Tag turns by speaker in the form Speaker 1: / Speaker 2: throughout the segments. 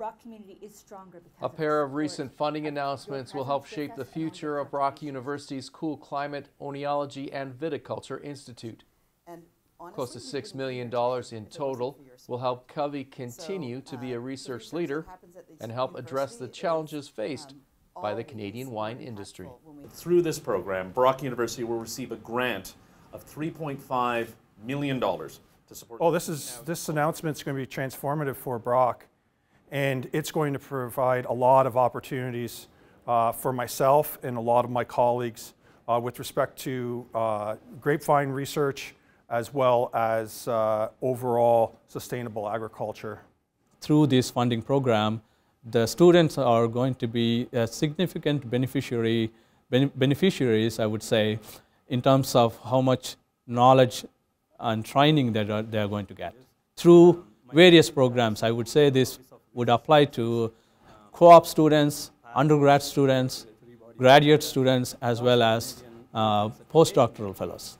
Speaker 1: Brock community is stronger because
Speaker 2: A pair of recent funding announcements will help shape the future of Brock University's Cool Climate, Oenology and Viticulture Institute. Close to $6 million in total will help CCOVI continue to be a research leader and help address the challenges faced by the Canadian wine industry.
Speaker 3: Through this program, Brock University will receive a grant of $3.5 million to support.
Speaker 4: Oh, this announcement is going to be transformative for Brock, and it's going to provide a lot of opportunities for myself and a lot of my colleagues with respect to grapevine research, as well as overall sustainable agriculture.
Speaker 5: Through this funding program, the students are going to be significant beneficiaries, I would say, in terms of how much knowledge and training that they are going to get. Through various programs, I would say this would apply to co-op students, undergrad students, graduate students, as well as postdoctoral fellows.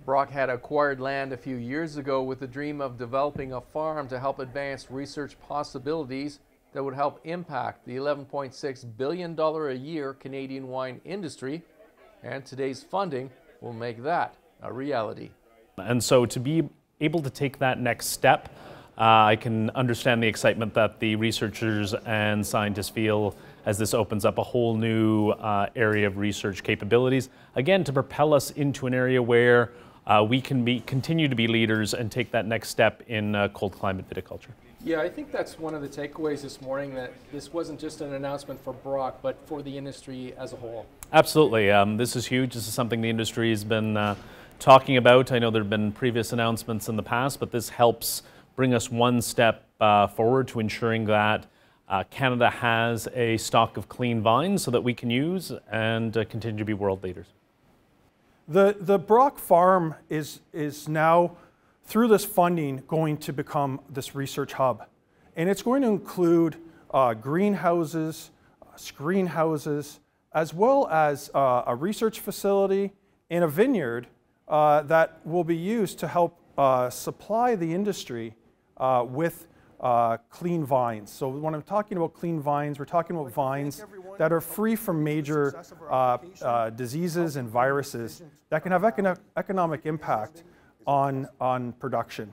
Speaker 2: Brock had acquired land a few years ago with the dream of developing a farm to help advance research possibilities that would help impact the $11.6 billion a year Canadian wine industry, and today's funding will make that a reality.
Speaker 3: And so to be able to take that next step, I can understand the excitement that the researchers and scientists feel as this opens up a whole new area of research capabilities, again, to propel us into an area where we can continue to be leaders and take that next step in cold climate viticulture.
Speaker 6: Yeah, I think that's one of the takeaways this morning, that this wasn't just an announcement for Brock, but for the industry as a whole.
Speaker 3: Absolutely. This is huge. This is something the industry has been talking about. I know there have been previous announcements in the past, but this helps bring us one step forward to ensuring that Canada has a stock of clean vines so that we can use and continue to be world leaders.
Speaker 4: The Brock farm is now, through this funding, going to become this research hub. And it's going to include greenhouses, screen houses, as well as a research facility and a vineyard that will be used to help supply the industry with clean vines. So when I'm talking about clean vines, we're talking about vines that are free from major diseases and viruses that can have economic impact on production.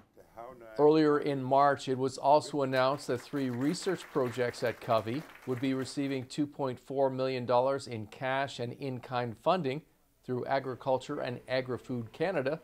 Speaker 2: Earlier in March, it was also announced that 3 research projects at CCOVI would be receiving $2.4 million in cash and in-kind funding through Agriculture and Agri-Food Canada,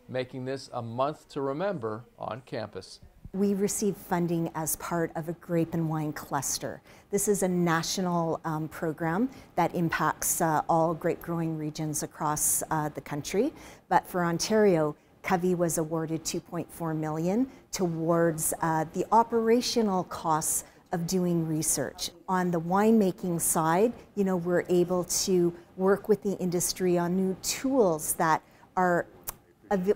Speaker 2: making this a month to remember on campus.
Speaker 1: We received funding as part of a grape and wine cluster. This is a national program that impacts all grape growing regions across the country. But for Ontario, CCOVI was awarded $2.4 million towards the operational costs of doing research. On the winemaking side, you know, we're able to work with the industry on new tools that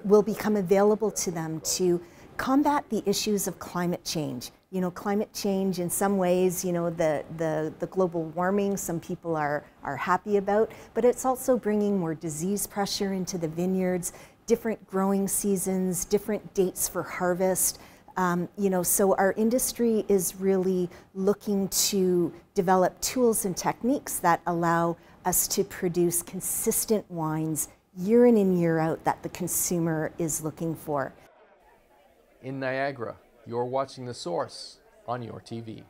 Speaker 1: will become available to them to combat the issues of climate change. You know, climate change in some ways, you know, the global warming, some people are happy about, but it's also bringing more disease pressure into the vineyards, different growing seasons, different dates for harvest. You know, so our industry is really looking to develop tools and techniques that allow us to produce consistent wines year in and year out that the consumer is looking for.
Speaker 2: In Niagara, you're watching The Source on your TV.